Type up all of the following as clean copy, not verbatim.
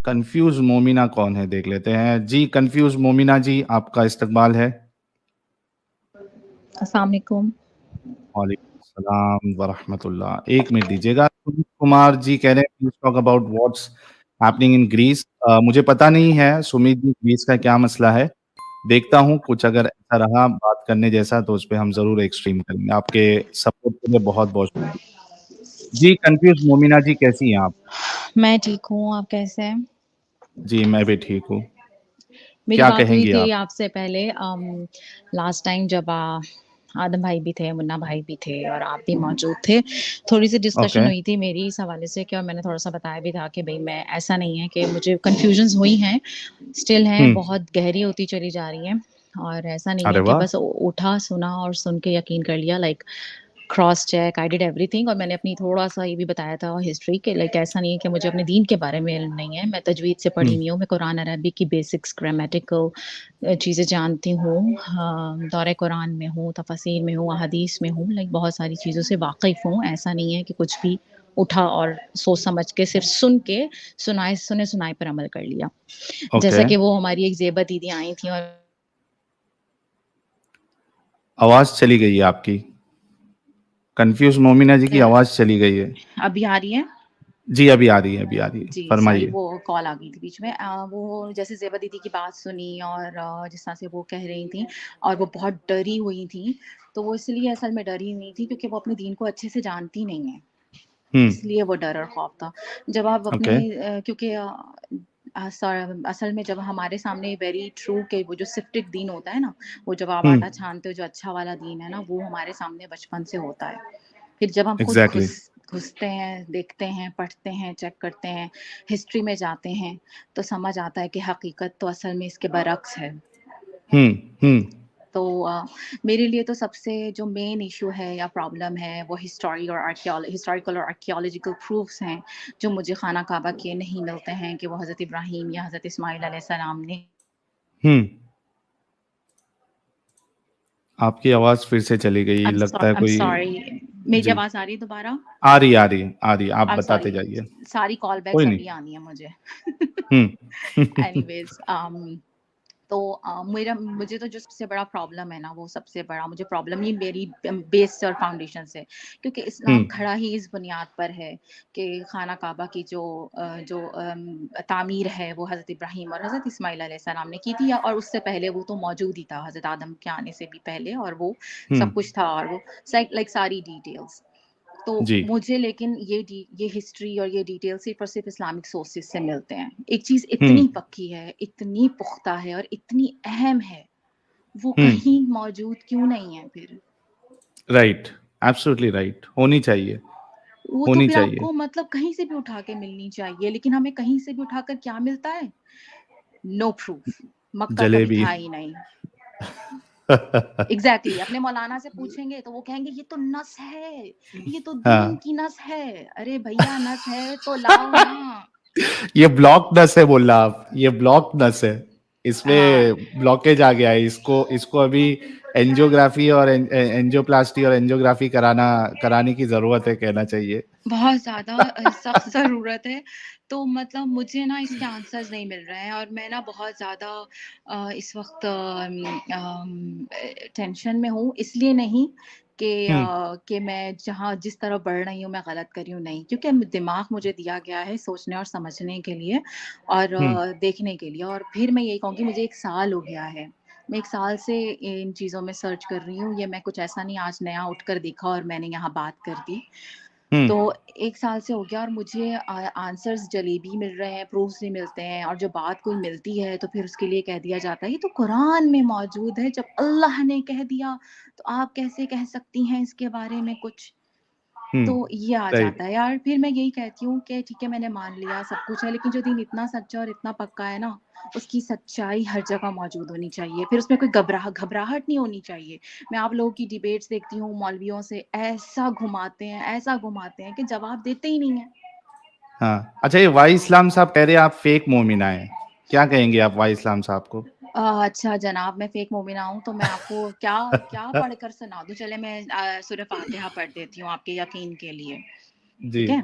Confuse Momina कौन है देख लेते हैं जी। कंफ्यूज मोमिना जी, आपका इस्तकबाल है। अस्सलाम वालेकुम। वालेकुम सलाम वरहमतुल्लाह। एक मिनट दीजिएगा। सुमित कुमार जी कह रहे हैं please talk about what's happening in Greece. मुझे पता नहीं है सुमित जी ग्रीस का क्या मसला है। देखता हूँ कुछ अगर ऐसा रहा बात करने जैसा तो उस पर हम जरूर एक स्ट्रीम करेंगे। आपके सपोर्ट के लिए बहुत बहुत शुक्रिया जी। कंफ्यूज मोमिना जी कैसी हैं आप? मैं ठीक हूँ, आप कैसे हैं? जी मैं भी ठीक हूँ। मेरी क्या बात हुई कहेंगी थी आप? आपसे पहले लास्ट टाइम जब आदम भाई भी थे, मुन्ना भाई भी थे और आप भी मौजूद थे। थोड़ी-सी ओके। डिस्कशन हुई थी मेरी इस हवाले से कि और मैंने थोड़ा-सा बताया भी था कि भई मैं ऐसा नहीं है कि मुझे कन्फ्यूजन्स हुई हैं, स्टिल हैं, हम्म। बहुत गहरी होती चली जा रही हैं और ऐसा नहीं अरे है कि वाह। बस उठा, सुना और सुन के यकीन कर लिया like cross check I did everything और मैंने अपनी थोड़ा-सा ये भी बताया था हिस्ट्री के लाइक ऐसा नहीं है कि मुझे अपने दीन के बारे में इल्म नहीं है। मैं तजवीद से पढ़ी हम्म। हुई हूँ, मैं कुरान अरबी की बेसिक्स ग्रामेटिकल चीज़ें जानती हूँ। दौरे कुरान में हूँ, तफसीर में हूँ, अहादीस में हूँ, लाइक बहुत सारी चीज़ों से वाक़िफ़ हूँ। ऐसा नहीं है कि कुछ भी उठा और सोच समझ के सिर्फ़ सुन के सुने-सुनाए पर अमल कर लिया। ओके। जैसा कि वो हमारी एक ज़ेबा दीदी आई थी और आवाज चली गई है आपकी। कंफ्यूज मोमिना जी की आवाज चली गई है। अभी आ रही है? जी अभी आ रही है, अभी आ रही है, जी, सॉरी फरमाइए। वो कॉल आ गई थी बीच में। वो जैसे ज़ेबा दीदी की बात सुनी और जिस तरह से वो कह रही थीं और वो बहुत डरी हुई थीं, तो वो इसलिए असल में डरी हुई थीं क्योंकि वो अपने दीन को अच्छे से जानती नहीं हैं, हम्म। इसलिए वो डर और खौफ था। जब आप अपने ओके। क्योंकि असल में जब हमारे सामने वेरी ट्रू के वो जो सिफ्टेड दीन होता है ना, वो जब आप हम्म। आटा छानते हो जो अच्छा वाला दीन है ना, वो हमारे सामने बचपन से होता है। फिर जब हम खुद एग्जैक्टली। घुसते हैं, देखते हैं, पढ़ते हैं, चेक करते हैं, हिस्ट्री में जाते हैं, तो समझ आता है कि हकीकत तो असल में इसके बरक्स है। हम्म। हम्म। तो मेरे लिए तो सबसे जो मेन इशू है या प्रॉब्लम है वो हिस्टोरिकल और आर्कियोलॉजिकल प्रूफ्स हैं जो मुझे खाना काबा के नहीं मिलते हैं कि वो हज़रत इब्राहीम या हज़रत इस्माइल अलैहिस्सलाम ने हम्म। आपकी आवाज फिर से चली गई, लगता है आई एम कोई। सॉरी मेरी जी। आवाज़ आ रही है दोबारा? आ रही आ रही आ रही, आप आई एम बताते सॉरी जाइए। सारी कॉल कोई बैक्स नहीं। अभी आनी है मुझे। हम्म। एनीवेज़ तो मेरा मुझे तो जो सबसे बड़ा प्रॉब्लम है ना वो सबसे बड़ा मुझे प्रॉब्लम ही मेरी बेस और फाउंडेशन से क्योंकि इस्लाम हम्म। खड़ा ही इस बुनियाद पर है कि खाना काबा की जो तामीर है वो हज़रत इब्राहीम और हज़रत इस्माइल अलैहिस्सलाम ने की थी और उससे पहले वो तो मौजूद ही था हज़रत आदम के आने से भी पहले और वो सब हम्म। कुछ था और वो लाइक सारी डिटेल्स तो जी। मुझे लेकिन ये हिस्ट्री और ये डिटेल सिर्फ़ और सिर्फ़ इस्लामिक सोर्सेज़ से मिलते हैं। एक चीज़ हम्म। इतनी पक्की है, इतनी पुख्ता है और इतनी अहम है, वो हम्म। कहीं मौजूद क्यों नहीं है फिर? राइट। एब्सोल्युटली राइट, होनी चाहिए। वो तो होनी फिर चाहिए। आपको मतलब कहीं से भी उठा के मिलनी चाहिए, लेकिन हमें कहीं से भी उठाकर क्या मिलता है? No proof. मक्का कभी जलेबी। था ही नहीं। एग्ज़ैक्टली अपने मौलाना से पूछेंगे तो वो कहेंगे ये तो नस है, ये तो दीन हाँ। की नस है। अरे भैया नस है तो लाओ ना। ये ब्लॉक नस है बोला आप, ये ब्लॉक नस है। हाँ। इसमें ब्लॉकेज आ गया है, इसको इसको अभी एंजियोग्राफी और एंजियोप्लास्टी और एंजियोग्राफी कराने की जरूरत है, कहना चाहिए। बहुत ज़्यादा सख्त ज़रूरत है। तो मतलब मुझे ना इसके आंसर्स नहीं मिल रहे हैं और मैं ना बहुत ज़्यादा इस वक़्त टेंशन में हूँ। इसलिए नहीं हम्म। कि मैं जहाँ जिस तरफ बढ़ रही हूँ मैं गलत कर रही हूँ, नहीं। क्योंकि दिमाग मुझे दिया गया है सोचने और समझने के लिए और हम्म। देखने के लिए और फिर मैं यही कहूँगी मुझे 1 साल हो गया है। मैं 1 साल से इन चीज़ों में सर्च कर रही हूँ। ये मैं कुछ ऐसा नहीं आज नया उठकर देखा और मैंने यहाँ बात कर दी। तो हम्म। 1 साल से हो गया और मुझे आंसर्स जलेबी मिल रहे हैं, प्रूफ्स नहीं मिलते हैं और जो बात कोई मिलती है तो फिर उसके लिए कह दिया जाता है ये तो कुरान में मौजूद है, जब अल्लाह ने कह दिया तो आप कैसे कह सकती हैं इसके बारे में कुछ? तो हम्म। ये आ राइट। जाता है यार, फिर मैं यही कहती हूँ कि ठीक है मैंने मान लिया सब कुछ है, लेकिन जो दीन इतना सच्चा और इतना पक्का है ना, उसकी सच्चाई हर जगह मौजूद होनी चाहिए। फिर उसमें कोई घबराहट नहीं होनी चाहिए। मैं आप लोगों की डिबेट्स देखती हूँ मौलवियों से, ऐसा घुमाते हैं कि जवाब देते ही नहीं हैं। हाँ, अच्छा, ये वाई इस्लाम साहब कह रहे हैं आप फेक मोमिना है, क्या कहेंगे आप वाई इस्लाम साहब को? अच्छा जनाब मैं फेक मोमिना हूँ तो मैं आपको क्या क्या पढ़कर सुना दूँ? चले मैं सूरह फ़ातिहा पढ़ देती हूँ आपके यकीन के लिए, जी। ठीक है?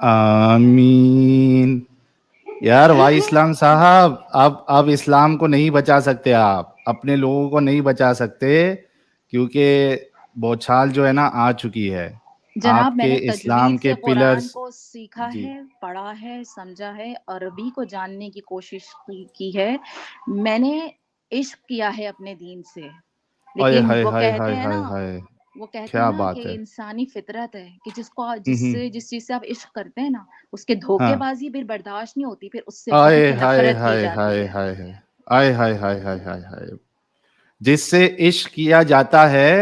आमीन। यार भाई इस्लाम साहब, अब इस्लाम को नहीं बचा सकते, आप अपने लोगों को नहीं बचा सकते, क्योंकि बौछार जो है ना आ चुकी है। जनाब आपके मैंने इस्लाम तजवीद के से कुरान पिलर्स। को सीखा जी। है, पढ़ा है, समझा है, अरबी को जानने की कोशिश की है। मैंने इश्क किया है अपने दीन से, आय लेकिन हाय वो हाय कहते हाय हैं हाय ना हाय, वो कहते हैं क्या ना बात कि है। इंसानी फितरत है कि हम्म। जिस चीज से आप इश्क करते हैं ना, उसके हाँ। धोखेबाजी फिर बर्दाश्त नहीं होती, फिर उससे आय बहुत हाय नफरत की हाय जाती हाय है। हाय हाय, आय हाय हाय हाय हाय हाय, जिससे इश्क किया जाता है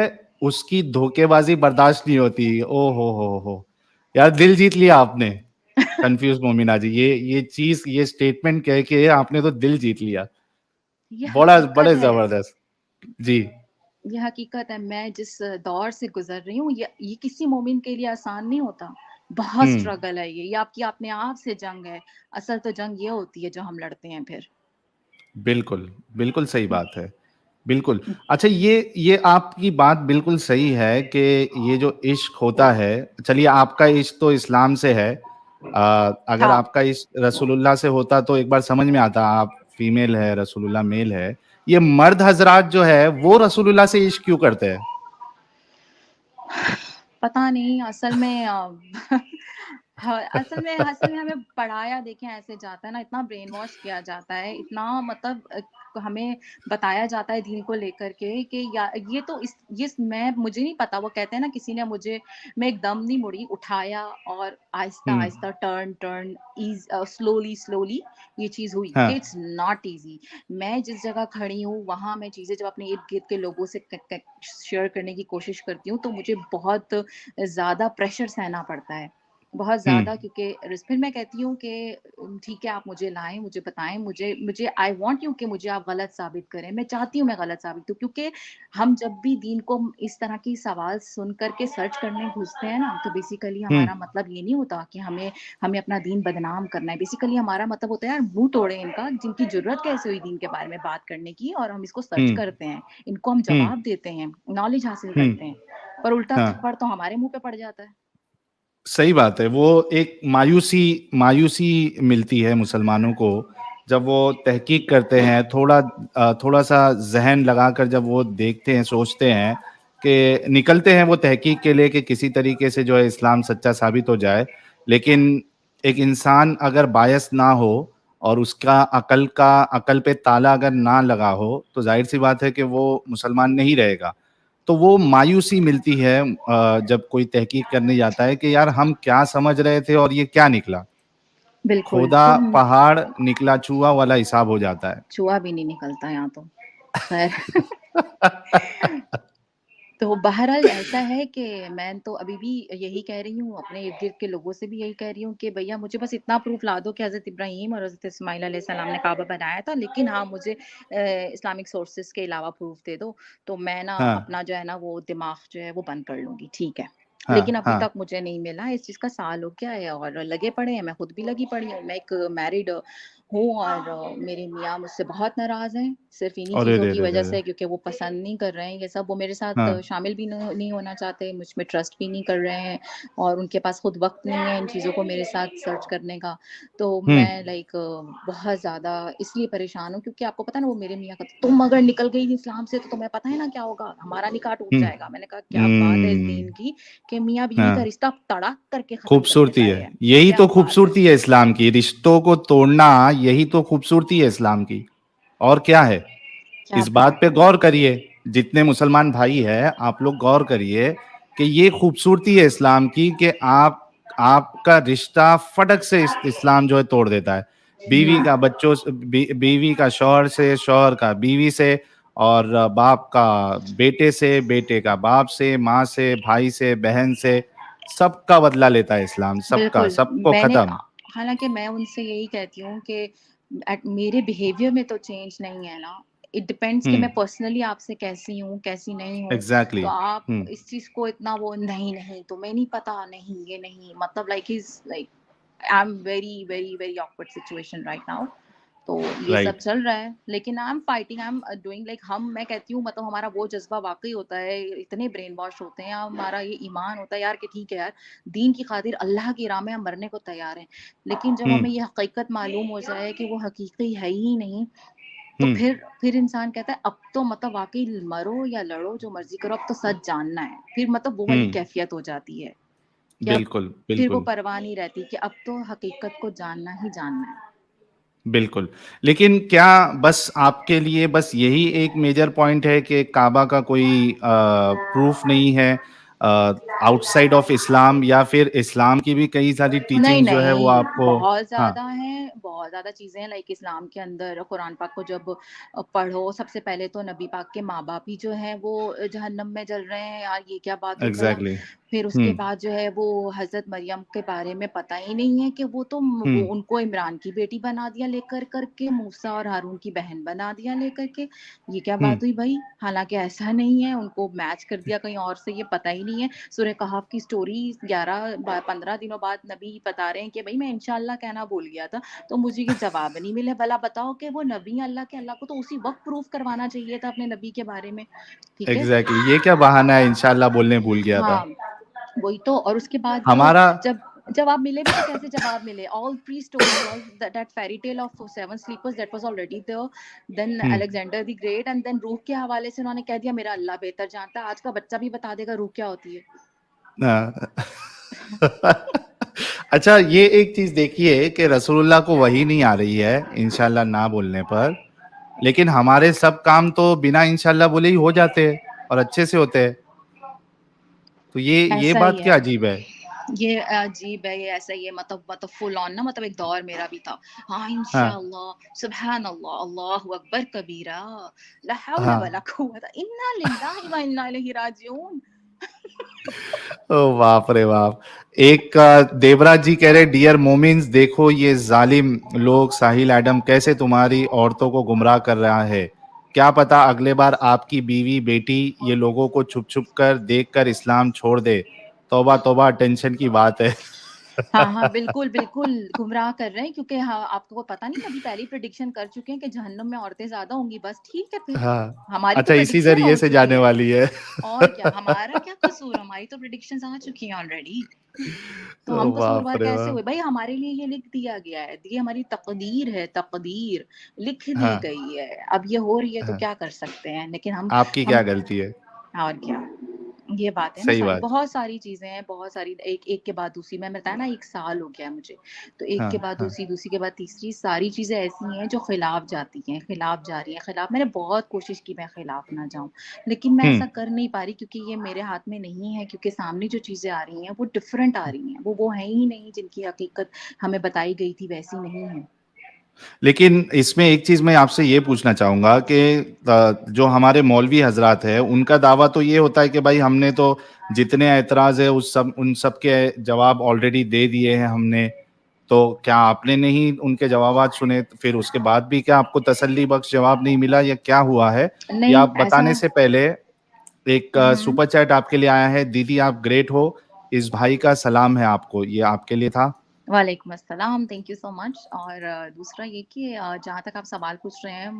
उसकी धोखेबाजी बर्दाश्त नहीं होती। ओ हो, यार दिल जीत लिया आपने। कंफ्यूज मोमिना जी, ये चीज, ये स्टेटमेंट कह के आपने तो दिल जीत लिया। ये बड़ा बड़े हकीकत है, जबरदस्त। जी। ये हकीकत है। मैं जिस दौर से गुजर रही हूँ, ये किसी मोमिन के लिए आसान नहीं होता। बहुत हम्म। स्ट्रगल है ये आपकी अपने आप से जंग है। असल तो जंग ये होती है जो हम लड़ते हैं फिर। बिल्कुल, बिल्कुल सही बात है। बिल्कुल। अच्छा, ये आपकी बात बिल्कुल सही है कि ये जो इश्क होता है, चलिए आपका इश्क तो इस्लाम से है। अगर हाँ, आपका इश्क रसूलुल्लाह से होता तो एक बार समझ में आता, आप फीमेल है, रसूलुल्लाह मेल है। ये मर्द हजरात जो है वो रसूलुल्लाह से इश्क क्यों करते हैं? पता नहीं असल में हाँ, असल में हमें पढ़ाया देखें ऐसे जाता है ना, इतना ब्रेन वॉश किया जाता है, इतना मतलब हमें बताया जाता है दीन को लेकर के कि ये तो ये मैं मुझे नहीं पता। वो कहते हैं ना, किसी ने मुझे, मैं एकदम नहीं मुड़ी, उठाया और आहिस्ता हम्म। आहिस्ता टर्न स्लोली स्लोली ये चीज हुई कि हाँ। It's not easy. मैं जिस जगह खड़ी हूँ वहां मैं चीजें जब अपने इर्द गिर्द के लोगों से शेयर करने की कोशिश करती हूँ तो मुझे बहुत ज़्यादा प्रेशर सहना पड़ता है, बहुत ज़्यादा। हम्म। क्योंकि फिर मैं कहती हूँ कि ठीक है, आप मुझे लाएँ, मुझे बताएँ, मुझे मुझे आई वांट यू कि मुझे आप गलत साबित करें। मैं चाहती हूँ मैं गलत साबित हूँ, क्योंकि हम जब भी दीन को इस तरह की सवाल सुन कर के सर्च करने घुसते हैं ना, तो बेसिकली हम्म। हमारा मतलब ये नहीं होता कि हमें हमें अपना दीन बदनाम करना है। बेसिकली हमारा मतलब होता है, यार मुँह तोड़े इनका, जिनकी ज़रूरत कैसे हुई दीन के बारे में बात करने की, और हम इसको सर्च हम्म। करते हैं, इनको हम हम्म। जवाब देते हैं, नॉलेज हासिल करते हम्म। हैं। पर उल्टा हाँ, थप्पड़ तो हमारे मुँह पे पड़ जाता है। सही बात है। वो एक मायूसी मायूसी मिलती है मुसलमानों को जब वो तहकीक करते हैं, थोड़ा सा जहन लगाकर जब वो देखते हैं, सोचते हैं कि निकलते हैं वो तहकीक के लिए कि किसी तरीके से जो है इस्लाम सच्चा साबित हो जाए। लेकिन एक इंसान अगर बायस ना हो और उसका अकल पे ताला अगर ना लगा हो, तो जाहिर सी बात है कि वो मुसलमान नहीं रहेगा। तो वो मायूसी मिलती है जब कोई तहकीक करने जाता है कि यार हम क्या समझ रहे थे और ये क्या निकला। बिल्कुल, खोदा तो पहाड़ निकला चूहा वाला हिसाब हो जाता है। चूहा भी नहीं निकलता यहाँ तो। खैर तो बहरहाल ऐसा है कि मैं तो अभी भी यही कह रही हूँ, अपने इर्द-गिर्द के लोगों से भी यही कह रही हूँ कि भैया मुझे बस इतना प्रूफ़ ला दो कि हज़रत इब्राहीम और हज़रत इस्माइल अलैहिस्सलाम ने काबा बनाया था, लेकिन हाँ, मुझे इस्लामिक सोर्सेज़ के अलावा प्रूफ़ दे दो, तो मैं ना हाँ, अपना जो है ना वो दिमाग जो है वो बंद कर लूँगी, ठीक है। लेकिन हाँ, अभी हाँ। तक मुझे नहीं मिला, इस चीज़ का साल हो गया है और लगे पड़े हैं, मैं खुद भी लगी पड़ी हूँ। मैं एक मैरिड हूँ और मेरे मियाँ मुझसे बहुत नाराज़ हैं, सिर्फ़ इन्हीं अरे चीज़ों रे की रे रे वज़ह रे! से, क्योंकि वो पसंद नहीं कर रहे हैं ये सब। वो मेरे साथ हाँ, शामिल भी नहीं होना चाहते, मुझ में ट्रस्ट भी नहीं कर रहे हैं और उनके पास खुद वक़्त नहीं है इन चीज़ों को मेरे साथ सर्च करने का। तो हुँ, मैं बहुत ज़्यादा इसलिए परेशान हूँ, क्योंकि आपको पता है ना, वो मेरे मियाँ का, तुम अगर निकल गई इस्लाम से तो तुम्हें पता है ना क्या होगा? हमारा निकाह टूट हुँ, जाएगा। मैंने कहा क्या बात है इस दीन हुँ, की कि मियाँ-बीवी का हाँ। रिश्ता तड़ाक करके ख़त्म कर देता खूबसूरती है। है। यही क्या तो बात है! खूबसूरती है इस्लाम की, रिश्तों को तोड़ना, यही तो खूबसूरती है इस्लाम की। और क्या है? क्या इस बात बात पे है! गौर करिए, जितने मुसलमान भाई हैं, आप लोग गौर करिए कि ये खूबसूरती है इस्लाम की कि आपका रिश्ता फटक से इस्लाम जो है तोड़ देता है। बीवी हुँ, का बीवी का शौहर से, शौहर का बीवी से, और बाप का बेटे से, बेटे का बाप से, माँ से, भाई से, बहन से, सबका बदला लेता है इस्लाम, सबका, बिल्कुल, सबको मैंने खत्म। हालाँकि मैं उनसे यही कहती हूँ कि मेरे बिहेवियर में तो चेंज नहीं है ना। इट डिपेंड्स कि मैं हम्म। पर्सनली आपसे कैसी हूँ, कैसी नहीं हूँ। एग्जैक्टली। तो आप हम्म। इस चीज़ को इतना वो नहीं, नहीं तुम्हें नहीं पता, नहीं ये नहीं मतलब like he is like I am very, very, very awkward situation right now. तो ये सब राइट। चल रहा है, लेकिन I am fighting, I am doing like मैं कहती हूँ मतलब हमारा वो जज़्बा वाक़ई होता है, इतने ब्रेन वॉश होते हैं, हमारा ये ईमान होता है यार कि ठीक है यार, दीन की खातिर अल्लाह की राह में हम मरने को तैयार हैं। लेकिन जब हम्म। हमें ये हकीकत मालूम हो जाए कि वो हकीकत है ही नहीं, तो हम्म। फिर इंसान कहता है अब तो मतलब वाक़ई मरो या लड़ो जो मर्ज़ी करो, अब तो सच जानना है। फिर मतलब वो वाली हम्म। कैफ़ियत हो जाती है कि अब बिल्कुल, फिर वो बिल्कुल। परवाह नहीं रहती कि अब तो हकीकत को जानना ही जानना है। बिल्कुल। लेकिन क्या बस आपके लिए बस यही एक मेजर पॉइंट है कि काबा का कोई प्रूफ नहीं है आउटसाइड ऑफ इस्लाम, या फिर इस्लाम की भी कई सारी नहीं, टीचिंग जो है वो नहीं, आपको? हाँ, बहुत ज़्यादा चीज़ें हैं लाइक इस्लाम के अंदर कुरान पाक को जब पढ़ो, सबसे पहले तो नबी पाक के माँ-बाप ही जो हैं वो जहन्नम में जल रहे हैं, यार ये क्या बात हुई भला? एग्ज़ैक्टली। फिर उसके हुँ, बाद जो है वो हज़रत मरियम के बारे में पता ही नहीं है कि वो हुँ, उनको इमरान की बेटी बना दिया लेकर कर के, मूसा और हारून की बहन बना दिया लेकर के, ये क्या हुँ, बात हुई भई? हालाँकि ऐसा नहीं है, उनको मैच कर दिया कहीं और से, ये पता ही नहीं है। सूरह कहफ की स्टोरी 15 दिनों बाद नबी बता रहे हैं कि भई मैं इंशाअल्लाह कहना भूल गया था, तो मुझे ये जवाब नहीं मिले। भला बताओ कि वो नबी हैं अल्लाह के, अल्लाह को तो उसी वक़्त प्रूफ़ करवाना चाहिए था अपने नबी के बारे में, ठीक है? एग्ज़ैक्टली। ये क्या बहाना है, इंशाअल्लाह बोलने भूल गया था। हाँ, वही तो और उसके बाद हमारा जब जवाब मिले भी तो कैसे जवाब मिले? All 3 stories, all that fairy tale of 7 sleepers that was already there, then hmm, Alexander the Great and then रूह के हवाले से उन्होंने कह दिया मेरा अल्लाह बेहतर जानता है। आज का बच्चा भी बता देगा रूह क्या होती है। हाँ। अच्छा, ये एक चीज़ देखिए कि रसूलुल्लाह को वही नहीं आ रही है इंशाअल्लाह ना बोलने पर, लेकिन हमारे सब काम तो बिना इंशाअल्लाह बोले ही हो जाते हैं और अच्छे से होते हैं। तो ये ऐसा ही बात क्या है। अजीब है? ये अजीब है, ये ऐसा ही है मतलब फुल ऑन ना मतलब एक दौर मेरा भी था। हाँ, हाँ, इंशाअल्लाह, सुबहान अल्लाह, अल्लाहु अकबर कबीरा, ला हौला वला हाँ। कुव्वता इन्ना लिल्लाहि व इन्ना इलैहि राजिऊन। ओह बाप रे बाप! एक देवराज जी कह रहे डियर मोमिन्स, देखो ये जालिम लोग साहिल एडम कैसे तुम्हारी औरतों को गुमराह कर रहा है। क्या पता अगले बार आपकी बीवी बेटी ये लोगों को छुप छुप कर देख कर इस्लाम छोड़ दे। तौबा तौबा, टेंशन की बात है। हाँ, हाँ, बिल्कुल, बिल्कुल, गुमराह कर रहे हैं क्योंकि हाँ, आपको पता नहीं नबी पहले ही प्रेडिक्शन कर चुके हैं कि जहन्नम में औरतें ज़्यादा होंगी, बस ठीक है फिर। हाँ। हमारी तो अच्छा, इसी प्रेडिक्शन हो जरिए से चुकी जाने है। वाली है। और क्या, हमारा क्या कसूर? हमारी तो प्रेडिक्शंस आ चुकी हैं ऑलरेडी। तो हम ओह बाप कसूरवार रे कैसे बाप! हुए? भई हमारे लिए ये लिख दिया गया है, ये हमारी तकदीर है, तकदीर लिख दी हाँ, गई है। अब ये हो रही है तो हाँ। क्या कर सकते हैं? लेकिन आपकी क्या हम गलती है? और क्या। ये बात है ना सही सारी, बात। बहुत सारी चीज़ें हैं, बहुत सारी एक एक के बाद दूसरी मैंने बताया ना 1 साल हो गया है मुझे। तो एक हाँ, के बाद हाँ। दूसरी, दूसरी के बाद तीसरी, सारी चीज़ें ऐसी हैं जो खिलाफ जाती हैं, खिलाफ जा रही हैं, खिलाफ मैंने बहुत कोशिश की मैं खिलाफ ना जाऊँ, लेकिन मैं हुँ। ऐसा कर नहीं पा रही क्योंकि ये मेरे हाथ में नहीं है क्योंकि सामने जो चीज़ें आ रही हैं वो डिफरेंट आ रही हैं। वो हैं ही नहीं जिनकी हकीकत हमें बताई गई थी वैसी नहीं है। लेकिन इसमें एक चीज़ मैं आपसे ये पूछना चाहूँगा कि जो हमारे मौलवी हज़रात हैं, उनका दावा तो ये होता है कि भाई हमने तो जितने ऐतराज़ है उन सब के जवाब ऑलरेडी दे दिए हैं हमने। तो क्या आपने नहीं उनके जवाबात सुने? तो फिर उसके बाद भी क्या आपको तसल्ली बख्श जवाब नहीं मिला, या क्या हुआ है? या नहीं आप ऐसा बताने से पहले एक हुँ, हुँ। सुपर चैट आपके लिए आया है, दीदी आप ग्रेट हो, इस भाई का सलाम है आपको। ये आपके लिए था। वालेकुम अस्सलाम, थैंक यू सो मच और दूसरा ये कि जहाँ तक आप सवाल पूछ रहे हैं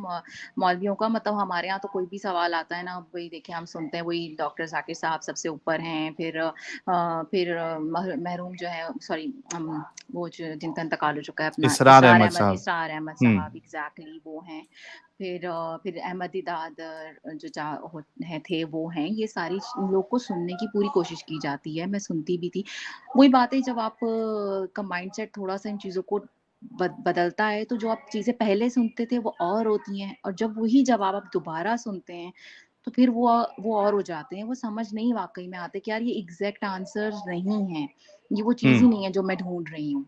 मौलवियों का मतलब हमारे यहाँ तो कोई भी सवाल आता है ना वही देखिए हम सुनते हैं वही डॉक्टर ज़ाकिर साहब सबसे ऊपर हैं फिर मरहूम जो है सॉरी वो जो जिनका इंतकाल हो चुका है अपना इसरार अहमद साहब। इसरार अहमद हुँ। साहब एग्जैक्टली वो हैं फिर अहमद दिदाद जो हैं थे वो हैं ये सारी लोग को सुनने की पूरी कोशिश की जाती है मैं सुनती भी थी वही बात है जब आप का माइंडसेट थोड़ा-सा इन चीज़ों को बदलता है, तो जो आप चीज़ें पहले सुनते थे वो और होती हैं और जब वही जवाब आप दोबारा सुनते हैं, तो फिर वो और हो जाते हैं, वो समझ नहीं वाक़ई में आते कि यार ये एग्ज़ैक्ट आंसर्स नहीं हैं, ये वो हुँ, चीज़ ही नहीं है जो मैं ढूँढ रही हूँ।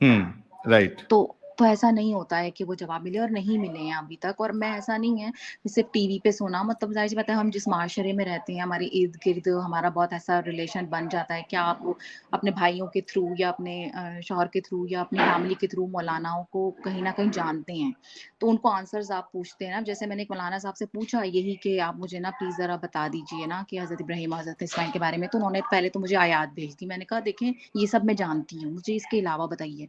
हुँ, राइट। तो तो ऐसा नहीं होता है कि वो जवाब मिले और नहीं मिले हैं अभी तक। और मैं ऐसा नहीं है कि सिर्फ़ टीवी पे सुना, मतलब ज़ाहिर-सी बात है हम जिस माशरे में रहते हैं, हमारे इर्द-गिर्द हमारा बहुत ऐसा रिलेशन बन जाता है कि आप अपने भाइयों के थ्रू या अपने शौहर के थ्रू या अपनी फैमिली के थ्रू मौलानाओं को कहीं न कहीं जानते हैं। तो उनको आंसर्स आप पूछते हैं ना, जैसे मैंने एक मौलाना साहब से पूछा यही कि आप मुझे ना प्लीज़ ज़रा बता दीजिए ना कि हज़रत इब्राहीम और हज़रत इस्माइल के बारे में, तो उन्होंने पहले तो मुझे आयात भेज दी। मैंने कहा देखें ये सब मैं जानती हूँ, मुझे इसके अलावा बताइए।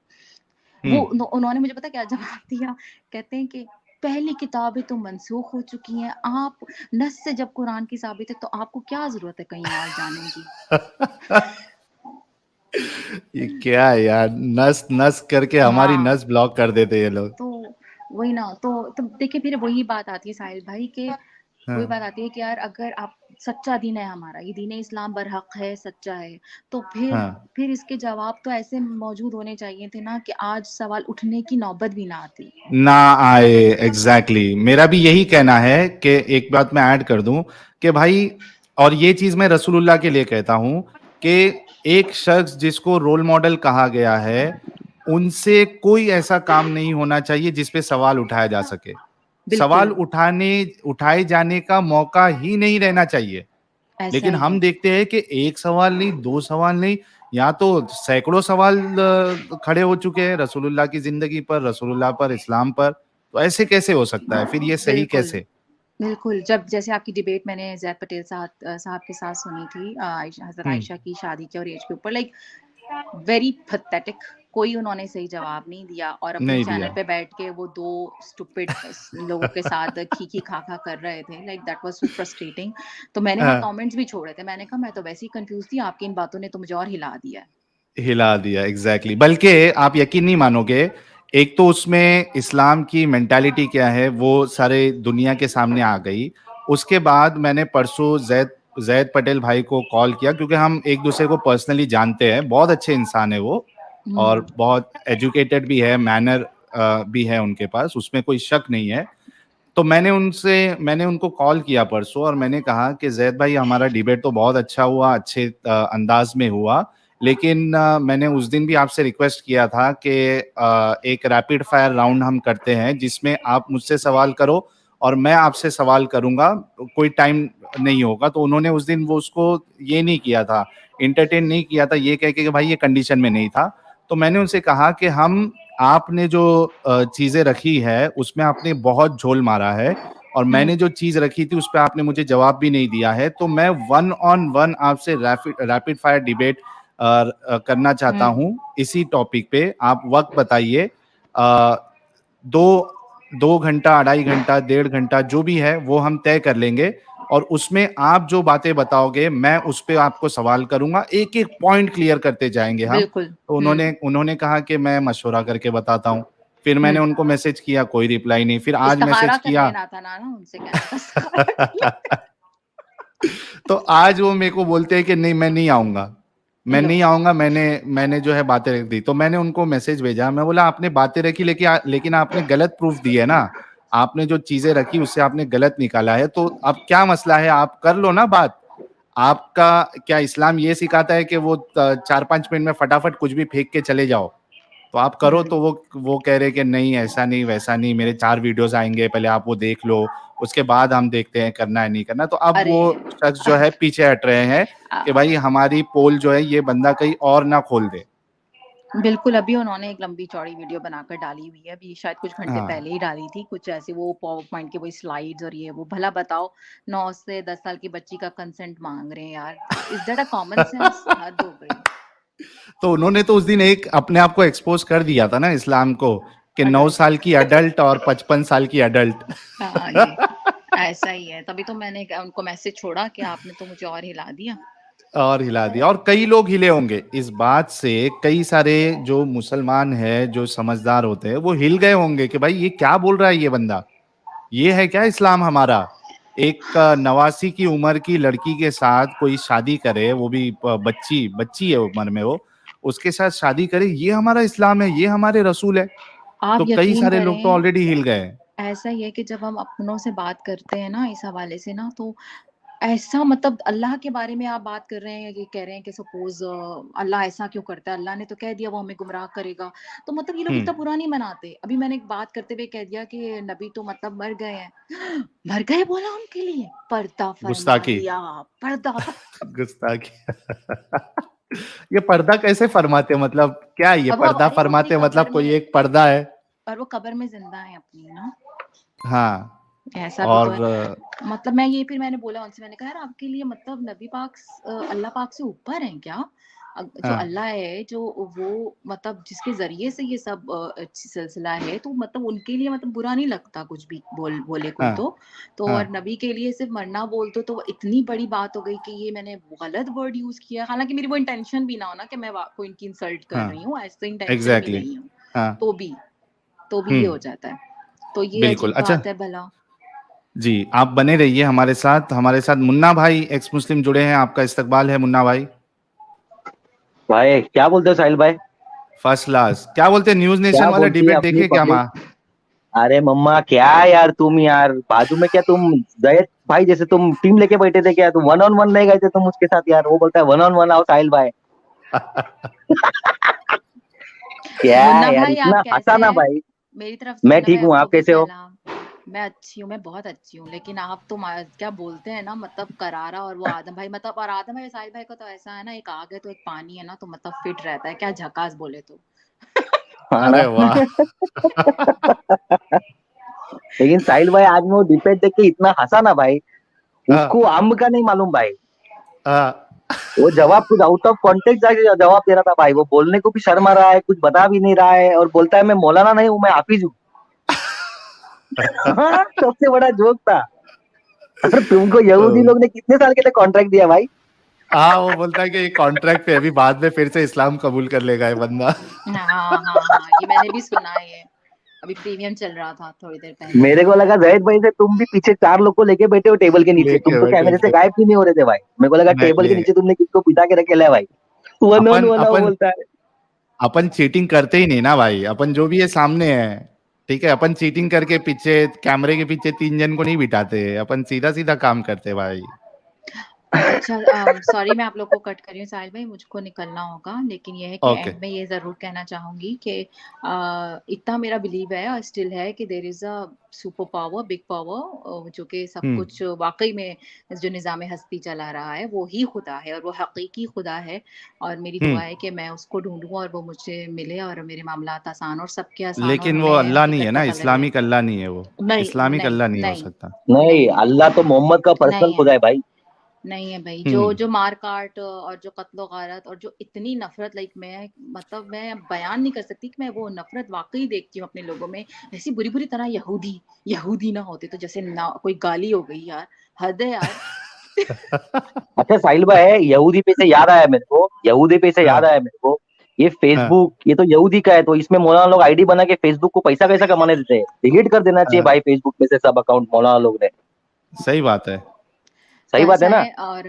वो हुँ। उन्होंने मुझे पता है क्या जवाब दिया? कहते हैं कि पहली किताबें तो मनसूख हो चुकी हैं, आप नस से जब कुरान की साबित है तो आपको क्या ज़रूरत है कहीं और जाने की? ये क्या है यार, नस नस करके हमारी हाँ। नस ब्लॉक कर देते ये लोग। तो वही ना, तो देखिए फिर वही बात आती है साहिल भाई कि वही हाँ, बात आती है कि यार अगर आप सच्चा दीन है हमारा, ये दीन इस्लाम बरहक है, सच्चा है, तो हाँ। फिर इसके जवाब तो ऐसे मौजूद होने चाहिए थे ना कि आज सवाल उठने की नौबत भी ना आती। ना आए, एग्जैक्टली मेरा भी यही कहना है कि एक बात मैं ऐड कर दूं कि भाई, और ये चीज मैं रसूलुल्लाह के लिए कहता हूं कि एक शख्स जिसको रोल मॉडल कहा गया है, उनसे कोई ऐसा काम नहीं होना चाहिए जिस पे सवाल उठाया जा सके। सवाल बिल्कुल, उठाए जाने का मौका ही नहीं रहना चाहिए। ऐसा लेकिन ही हम है। देखते हैं कि एक सवाल नहीं, दो सवाल नहीं, यहाँ तो सैकड़ों सवाल खड़े हो चुके हैं रसूलुल्लाह की जिंदगी पर, रसूलुल्लाह पर, इस्लाम पर। तो ऐसे कैसे हो सकता है? फिर ये सही बिल्कुल, कैसे? बिल्कुल। जब जैसे आपकी डिबेट मैंने ज़ैद पटेल साहब के साथ सुनी थी, हज़रत हम्म। आयशा की शादी के और एज के ऊपर, लाइक वेरी पैथेटिक, कोई उन्होंने सही जवाब नहीं दिया और अपने नहीं चैनल दिया। पे बैठ के वो 2 स्टूपिड लोगों के साथ खी-खी खा-खा कर रहे थे, like that was so frustrating. तो मैंने वहाँ हाँ, कमेंट्स भी छोड़े थे, मैंने कहा मैं तो वैसे ही कन्फ्यूज़ थी, आपकी इन बातों ने तो मुझे और हिला दिया है। हिला दिया, एग्जैक्टली। बल्कि आप यकीन नहीं मानोगे, एक तो उसमें इस्लाम की मेंटालिटी क्या है वो सारे दुनिया के सामने आ गई। उसके बाद मैंने परसों जैद जैद पटेल भाई को कॉल किया, क्योंकि हम एक दूसरे को पर्सनली जानते हैं, बहुत अच्छे इंसान है वो, हुँ, और बहुत एजुकेटेड भी है, मैनर भी है उनके पास, उसमें कोई शक नहीं है। तो मैंने उनको कॉल किया परसों और मैंने कहा कि ज़ैद भाई, हमारा डिबेट तो बहुत अच्छा हुआ, अच्छे अंदाज में हुआ, लेकिन मैंने उस दिन भी आपसे रिक्वेस्ट किया था कि एक रैपिड फायर राउंड हम करते हैं जिसमें आप मुझसे सवाल करो और मैं आपसे सवाल करूंगा, कोई टाइम नहीं होगा। तो उन्होंने उस दिन वो उसको ये नहीं किया था, इंटरटेन नहीं किया था, ये कह के कि भाई ये कंडीशन में नहीं था। तो मैंने उनसे कहा कि हम आपने जो चीजें रखी है उसमें आपने बहुत झोल मारा है, और हुँ, मैंने जो चीज रखी थी उस पर आपने मुझे जवाब भी नहीं दिया है। तो मैं वन ऑन वन आपसे रैपिड रैपिड फायर डिबेट करना चाहता हुँ, हूं इसी टॉपिक पे। आप वक्त बताइए, अ, दो 2 घंटा, 2.5 घंटा, 1.5 घंटा जो भी है वो हम तय कर लेंगे, और उसमें आप जो बातें बताओगे मैं उस पे आपको सवाल करूंगा, एक एक पॉइंट क्लियर करते जाएंगे हम। बिल्कुल, तो हुँ, उन्होंने उन्होंने कहा कि मैं मशवरा करके बताता हूँ। फिर मैंने हुँ। उनको मैसेज किया, कोई रिप्लाई नहीं। फिर आज इस्तिखारा मैसेज कर किया। लेना था ना उनसे, कहना था इस्तिखारा कर लेते। तो आज वो मेरे को बोलते हैं कि नहीं, मैं नहीं आऊंगा, मैं लो, नहीं आऊंगा, मैंने मैंने जो है बातें रख दी। तो मैंने उनको मैसेज भेजा, मैं बोला आपने बातें रखी, लेकिन आपने गलत प्रूफ दिए ना, आपने जो चीजें रखी उससे आपने गलत निकाला है। तो अब क्या मसला है, आप कर लो ना बात। आपका क्या इस्लाम ये सिखाता है कि वो 4-5 मिनट में फटाफट कुछ भी फेंक के चले जाओ? तो आप करो। हुँ। तो वो कह रहे कि नहीं, ऐसा नहीं, वैसा नहीं, मेरे 4 वीडियोस आएंगे, पहले आप वो देख लो, उसके बाद हम देखते हैं करना है नहीं करना। तो अब अरे! वो शख्स जो है पीछे हट रहे हैं कि अ, भाई हमारी पोल जो है ये बंदा कहीं और ना खोल दे। बिल्कुल, अभी उन्होंने एक लंबी-चौड़ी वीडियो बनाकर डाली हुई है, अभी शायद कुछ घंटे हाँ। पहले ही डाली थी, कुछ ऐसे वो पावर पॉइंट की वही स्लाइड्स और ये वो। भला बताओ 9 से 10 साल की बच्ची का कंसेंट माँग रहे हैं यार, is that a common sense? हद हो गई। तो उन्होंने तो उस दिन एक अपने आप को एक्सपोज कर दिया था ना इस्लाम को, कि 9 राइट। साल की अडल्ट और 55 साल की अडल्ट। हाँ जी, ऐसा ही है, तभी तो मैंने उनको मैसेज छोड़ा कि आपने तो मुझे और हिला दिया। और हिला दिया, और कई लोग हिले होंगे इस बात से। कई सारे जो मुसलमान हैं, जो समझदार होते हैं, वो हिल गए होंगे कि भाई ये क्या बोल रहा है ये बंदा, ये है क्या इस्लाम हमारा? एक 89 की उम्र की लड़की के साथ कोई शादी करे, वो भी बच्ची बच्ची है उम्र में वो, उसके साथ शादी करे, ये हमारा इस्लाम है, ये हमारे रसूल है? आप तो कई यकीन सारे लोग तो करें, ऑलरेडी हिल गए हैं। ऐसा ही है कि जब हम अपनों से बात करते हैं ना इस हवाले से ना, तो ऐसा मतलब अल्लाह के बारे में आप बात कर रहे हैं, ये कह रहे हैं कि सपोज़ अल्लाह ऐसा क्यों करता है? अल्लाह ने तो कह दिया वो हमें गुमराह करेगा। तो मतलब ये लोग हुँ, इतना बुरा नहीं मनाते। अभी मैंने एक बात करते हुए कह दिया कि नबी तो मतलब मर गए हैं। मर गए बोला उनके लिए? पर्दा फरमा गुस्ताखी, दिया, पर्दा फ गुस्ताखी। ये पर्दा कैसे फरमाते हैं? मतलब क्या है ये अब वो पर्दा अरे वो अपनी फरमाते हैं, कब्र मतलब कोई में एक पर्दा है? और वो कब्र में ज़िंदा हैं अपनी ना, हाँ, ऐसा भी तो है। और मतलब मैं ये फिर मैंने बोला उनसे, मैंने कहा यार आपके लिए मतलब नबी पाक अल्लाह पाक से ऊपर हैं क्या? जो हाँ, अल्लाह है जो वो मतलब जिसके ज़रिए से ये सब सिलसिला है तो मतलब उनके लिए मतलब बुरा नहीं लगता कुछ भी बोले कोई हाँ, तो। तो हाँ, और नबी के लिए सिर्फ़ मरना बोल दो तो इतनी बड़ी बात हो गई कि ये मैंने गलत वर्ड यूज़ किया। हालाँकि मेरी वो इंटेंशन भी ना हो ना कि मैं वा कोई इनकी इंसल्ट कर हाँ, रही हूँ, ऐसी इंटेंशन भी एग्ज़ैक्टली, नहीं हो। हाँ, तो भी तो भी हुँ, ये हो जाता है। तो ये बिल्कुल। अजीब अच्छा, बात है भला। जी, आप बने रहिए हमारे साथ मुन्ना भाई एक्स मुस्लिम जुड़े हैं, आपका इस्तकबाल है मुन्ना भाई। भाई क्या बोलते हो साहिल भाई? First class. क्या बोलते हैं, न्यूज़ नेशन क्या वाला बोलती है डिबेट अपनी देखे क्या पब्लिक? मा अरे मम्मा क्या यार, तुम यार बाजू में क्या तुम जयद भाई जैसे तुम टीम लेके बैठे थे क्या? तुम वन ऑन वन नहीं गए थे तुम उसके साथ यार? वो बोलता है वन ऑन वन आओ साहिल भाई। क्या मुन्ना यार भाई आप इतना हंसा कैसे ना हैं? भाई। मेरी तरफ से मैं मुन्ना भाई ठीक हूँ, आपको आप भी कैसे हो? सलाम। मैं अच्छी हूँ, मैं बहुत अच्छी हूँ, लेकिन आप तो क्या बोलते हैं ना मतलब करारा, और वो आदम भाई मतलब, और आदम भाई साहिल भाई का तो ऐसा है ना, एक आग है तो एक पानी है ना, तो मतलब फिट रहता है, क्या झकास बोले तो। हाँ ना। अरे वाह! लेकिन साहिल भाई आज मैं वो डिबेट देख के इतना हंसा ना भाई। हाँ, उसको अम्ब का नहीं मालूम भाई। हाँ। वो जवाब कुछ आउट ऑफ कॉन्टेक्स्ट जाके जवाब दे रहा था भाई। वो बोलने को भी शर्म आ रहा है, कुछ बता भी नहीं रहा है और बोलता है मैं मौलाना नहीं हूँ, मैं हाफिज हूँ। हाँ, सबसे बड़ा जोक था। और तुमको यहूदी लोग ने कितने साल के लिए कॉन्ट्रैक्ट दिया भाई? हाँ, वो बोलता है कि ये कॉन्ट्रैक्ट पे है, अभी बाद में फिर से इस्लाम कबूल कर लेगा ये बंदा। हाँ हाँ हाँ, ये मैंने भी सुना है ये। अभी प्रीमियम चल रहा था थोड़ी देर पहले। मेरे को लगा जाहिद भाई से तुम भी पीछे चार लोग को लेके बैठे हो टेबल के नीचे, तुम लेके तो बैठे कैमरे से थे। गायब क्यों नहीं हो रहे थे भाई? मेरे को लगा नहीं, टेबल के नहीं, नीचे तुमने किसको बिठा के रखे है भाई। वन ऑन अपन वन आओ अपन बोलता है। अपन चीटिंग करते ही नहीं ना भाई, अपन जो भी है सामने है। ठीक है, अपन चीटिंग करके पीछे कैमरे के पीछे 3 जन को नहीं बिठाते, अपन सीधा-सीधा काम करते भाई। अच्छा सॉरी मैं आप लोग को कट कर रही हूँ साहिल भाई, मुझको निकलना होगा, लेकिन ये है कि ओके। एंड में ये ज़रूर कहना चाहूँगी कि इतना मेरा बिलीव है और स्टिल है कि there is a super power, big power, जो कि सब हुँ, कुछ वाक़ई में जो निज़ाम हस्ती चला रहा है, वो ही खुदा है और वो हकीकी खुदा है। और मेरी हुँ। दुआ है कि मैं उसको ढूँढूँ और वो मुझे मिले और मेरे मामलात आसान और सबके आसान और लेकिन वो हमें अल्लाह नहीं है हकीकत ना, पता लगे। इस्लामिक अल्लाह नहीं है वो। नहीं, इस्लामिक नहीं, अल्लाह नहीं हो नहीं, सकता। नहीं, नहीं, अल्लाह तो मोहम्मद का पर्सनल नहीं है। खुदा है भाई। नहीं है भाई, जो हुँ, जो मार-काट और जो कत्ल-गारत और जो इतनी नफ़रत, लाइक मैं मतलब मैं बयान नहीं कर सकती कि मैं वो नफ़रत वाक़ई देखती हूँ अपने लोगों में। ऐसी बुरी-बुरी तरह यहूदी, यहूदी ना होते तो जैसे ना कोई गाली हो गई यार, हद है यार। अच्छा साहिल भाई, यहूदी पे से याद आया मेरे को, यहूदी पे से याद हाँ, आया मेरे को। ये हाँ, फेसबुक, ये तो यहूदी का है, तो इसमें मौलाना लोग आईडी बना के फेसबुक को पैसा कैसा कमाने देते हैं? डिलीट कर देना चाहिए हाँ। भाई फेसबुक में से सब अकाउंट मौलाना लोग ने। सही बात है। तो सही बात ऐसा है ना? है और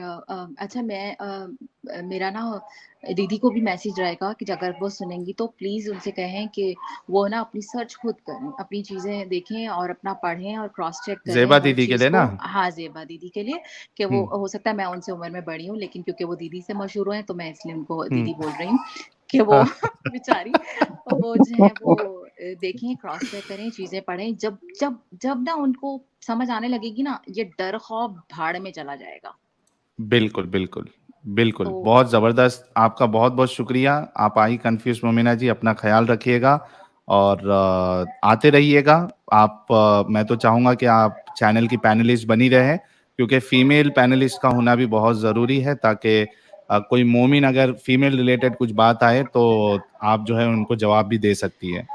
अच्छा मैं मेरा ना दीदी को भी मैसेज रहेगा कि अगर वो सुनेंगी तो प्लीज़ उनसे कहें कि वो ना अपनी सर्च खुद करें, अपनी चीज़ें देखें और अपना पढ़ें और क्रॉस चेक करें ज़ेबा हर दीदी के चीज़ लिए को। ना? हाँ, ज़ेबा दीदी के लिए कि हुँ, वो हो सकता है मैं उनसे उम्र में बड़ी हूँ, लेकिन क्योंकि वो दीदी से मशहूर हैं तो मैं इसलिए उनको हुँ। दीदी बोल रही हूँ कि वो हाँ, बेचारी वो जो है वो देखें, क्रॉस चेक करें, चीज़ें पढ़ें। जब जब जब ना उनको समझ आने लगेगी ना, ये डर खौफ भाड़ में चला जाएगा। बिल्कुल, बिल्कुल। बिल्कुल, तो बहुत ज़बरदस्त, आपका बहुत-बहुत शुक्रिया। आप आई कन्फ्यूज़ मोमिना जी, अपना ख़्याल रखिएगा और आते रहिएगा। मैं तो चाहूँगा कि आप चैनल की पैनलिस्ट बनी रहें, क्योंकि फीमेल पैनलिस्ट का होना भी बहुत ज़रूरी है, ताकि कोई मोमिन अगर फीमेल रिलेटेड कुछ बात आए, तो आप जो है उनको जवाब भी दे सकती हैं।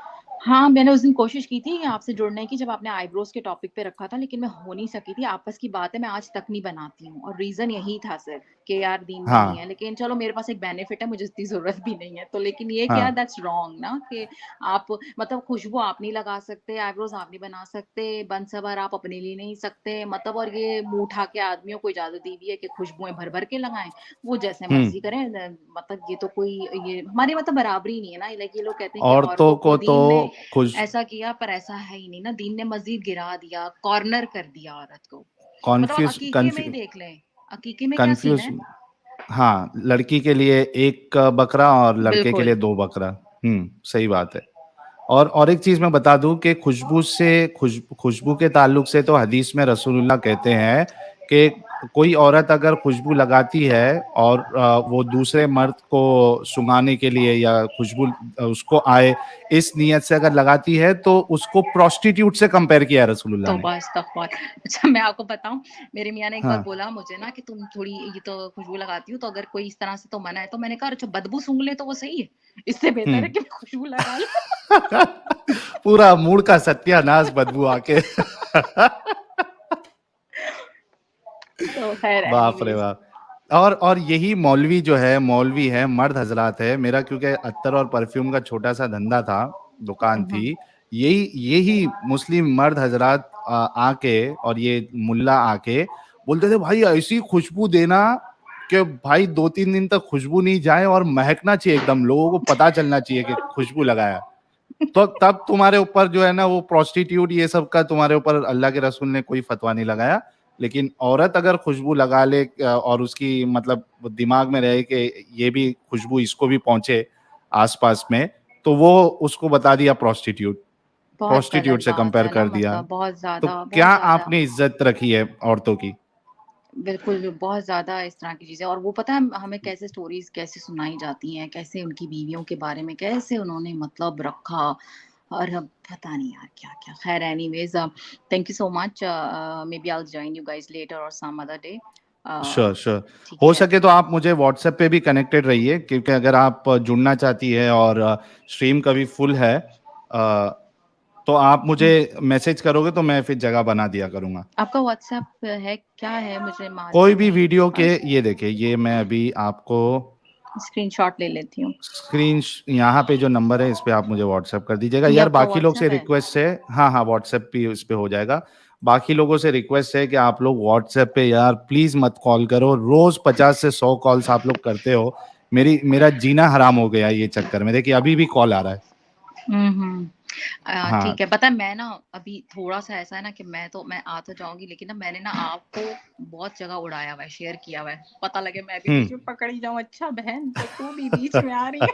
हाँ, मैंने उस दिन कोशिश की थी आपसे जुड़ने की जब आपने आईब्रोज़ के टॉपिक पे रखा था, लेकिन मैं हो नहीं सकी थी। आपस की बात है, मैं आज तक नहीं बनाती हूँ और रीज़न यही था सिर्फ़ कि यार दीन में नहीं हाँ, है। लेकिन चलो मेरे पास एक बेनिफिट है, मुझे इतनी ज़रूरत भी नहीं है। तो लेकिन ये कि हाँ। यार दैट्स रॉन्ग ना कि आप मतलब खुशबू आप नहीं लगा सकते, आईब्रोज़ आप नहीं बना सकते, बन-सवर आप अपने लिए नहीं सकते मतलब, और ये मुँह उठा के आदमियों को इजाज़त दी हुई है कि खुशबुएँ भर-भर के लगाएँ, वो जैसे हुँ। मर्ज़ी करें। मतलब ये तो कोई ये हमारी मतलब बराबरी नहीं है ना। लाइक ये लोग कहते हैं कि औरतों औरतों को को तो दीन ने खुश ऐसा किया, पर ऐसा है ही नहीं ना, दीन ने मज़ीद गिरा दिया, कॉर्नर कर दिया औरत को। मतलब कॉन्फ्यूज अकीके में ही देख लें, अकीके में क्या सीन कंफ्यूज है? हाँ, लड़की के लिए 1 बकरा और लड़के के बिल्कुल। लिए 2 बकरा। सही बात है। और एक चीज़ मैं बता दूँ कि खुशबू के ताल्लुक से तो हदीस में रसूलुल्लाह कहते हैं कि कोई औरत अगर खुशबू लगाती है और वो दूसरे मर्द को सुंघाने के लिए या खुशबू उसको आए, इस नियत से अगर लगाती है तो उसको प्रोस्टिट्यूट से कंपेयर किया है रसूलुल्लाह ने। तौबा इस्तग़फ़ार। अच्छा मैं आपको बताऊँ, मेरे मियाँ ने एक बार हाँ। बोला मुझे ना कि तुम थोड़ी ये तो खुशबू लगाती हो, तो अगर कोई इस तरह से तो मना है। तो मैंने कहा अच्छा बदबू सूँघ ले तो वो सही है? इससे बेहतर है हुँ। कि मैं खुशबू लगा लूँ। पूरा मूड का सत्यानाश बदबू आके। तो ख़ैर बाप रे एनीवेज़। बाप! और यही मौलवी है, मर्द हज़रात है, मेरा क्योंकि अत्तर और परफ्यूम का छोटा-सा धंधा था, दुकान हुँ, हुँ। थी, यही यही मुस्लिम मर्द हज़रात आके और ये मुल्ला आके बोलते थे, "भाई ऐसी खुशबू देना कि भाई 2-3 दिन तक खुशबू नहीं जाए और महकना चाहिए एकदम, लोगों को पता चलना चाहिए कि खुशबू लगाया।" तो तब तुम्हारे ऊपर जो है ना वो प्रोस्टिट्यूट ये सब का तुम्हारे ऊपर अल्लाह के रसूल ने कोई फतवा नहीं लगाया। लेकिन औरत अगर खुशबू लगा ले और उसकी मतलब वो दिमाग में रहे कि ये भी खुशबू इसको भी पहुँचे आस-पास में, तो वो उसको बता दिया प्रोस्टिट्यूट। बहुत गलत प्रोस्टिट्यूट से बात कंपेयर है ना, कर दिया। मतलब बहुत तो ज़्यादा, क्या बहुत ज़्यादा। आपने इज़्ज़त रखी है औरतों की? बिल्कुल, बहुत ज़्यादा इस तरह की चीज़ें, और वो पता है हमें कैसे स्टोरीज़ कैसे सुनाई जाती हैं, कैसे उनकी बीवियों के बारे में कैसे उन्होंने मतलब रखा, और अब पता नहीं यार क्या-क्या। ख़ैर anyways, thank you so much, maybe I will join you guys later और some other day. Sure, sure. ठीक हो है। सके तो आप मुझे व्हाट्सएप पे भी कनेक्टेड रहिए क्योंकि अगर आप जुड़ना चाहती है और स्ट्रीम कभी फुल है तो आप मुझे हुँ। मैसेज करोगे तो मैं फिर जगह बना दिया करूँगा। आपका व्हाट्सएप है क्या है? मुझे कोई मालूम भी नहीं है वीडियो के बस। ये देखिए ये मैं अभी आपको स्क्रीनशॉट ले लेती हूँ। यहाँ पे जो नंबर है इस पे आप मुझे व्हाट्सएप कर दीजिएगा। ये यार आपका बाकी लोग से व्हाट्सएप है? रिक्वेस्ट है हाँ, हाँ व्हाट्सएप भी इस पे हो जाएगा। बाकी लोगों से रिक्वेस्ट है कि आप लोग व्हाट्सएप पे यार प्लीज़ मत कॉल करो। रोज़ 50 से 100 कॉल्स आप लोग करते हो। मेरा जीना हराम हो गया है ये चक्कर में। देखिए अभी भी कॉल आ रहा है। हुँ, हुँ। हाँ। ठीक है, पता है मैं ना अभी थोड़ा-सा ऐसा है ना कि मैं आ तो जाऊँगी, लेकिन ना मैंने ना आपको बहुत जगह उड़ाया हुआ है, शेयर किया हुआ है। पता लगे मैं भी हुँ। बीच में पकड़ ही जाऊँ, अच्छा बहन तो तू भी बीच में आ रही है।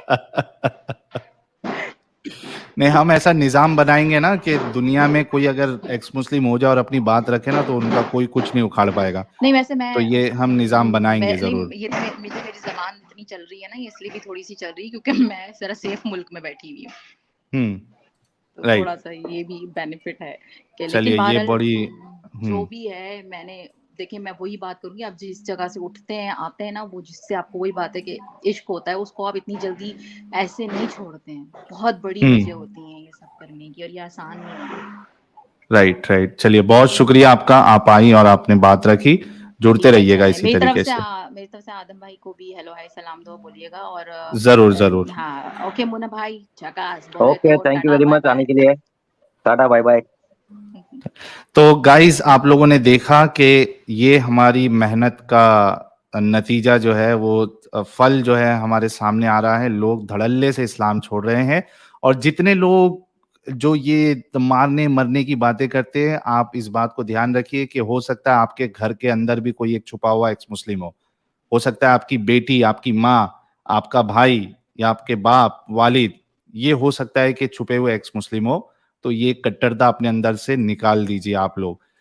नहीं, हम ऐसा निज़ाम बनाएँगे ना कि दुनिया में कोई अगर एक्स मुस्लिम हो जाए और अपनी बात रखे ना तो उनका कोई कुछ नहीं उखाड़ पाएगा। नहीं वैसे तो मैं ये हम निज़ाम बनाएँगे नहीं, ज़रूर। ये तो मेरी ज़बान इतनी चल रही है ना, इसलिए भी थोड़ी-सी चल रही है क्योंकि मैं ज़रा सेफ मुल्क में बैठी हुई हूँ। हुँ, तो राइट। थोड़ा-सा ये भी बेनिफिट है कि, लेकिन चलिए ये बहरहाल बड़ी जो हुँ, भी है मैंने देखिए मैं वही बात करूँगी, आप जिस जगह से उठते हैं, आते हैं ना, वो जिससे आपको वही बात है कि इश्क होता है, उसको आप इतनी जल्दी ऐसे नहीं छोड़ते हैं। बहुत बड़ी हुँ, वजह होती है ये सब करने की, और ये आसान नहीं होता। Right, right. चलिए बहुत शुक्रिया आपका, आप आई और आपने बात रखी। जुड़ते ठीक है, रहिएगा चलें। इसी तरीके से। मेरी तरफ से आदम भाई को भी हेलो, हाय, सलाम दुआ बोलिएगा, और ज़रूर, ज़रूर। हाँ, ओके मुन्ना भाई, झकास, बोले ओके, तो थैंक यू टाटा वेरी मच आने बाय-बाय। के लिए। टाटा बाय बाय। तो गाइस आप लोगों ने देखा कि ये हमारी मेहनत का नतीजा जो है वो फल जो है हमारे सामने आ रहा है। लोग धड़ल्ले से इस्लाम छोड़ रहे हैं और जितने लोग जो ये मारने मरने की बातें करते हैं, आप इस बात को ध्यान रखिए कि हो सकता है आपके घर के अंदर भी कोई एक छुपा हुआ एक्स मुस्लिम हो। हो सकता है आपकी बेटी, आपकी माँ, आपका भाई या आपके बाप, वालिद, ये हो सकता है कि छुपे हुए एक्स मुस्लिम हो। तो ये कट्टरता अपने अंदर से निकाल दीजिए आप लोग।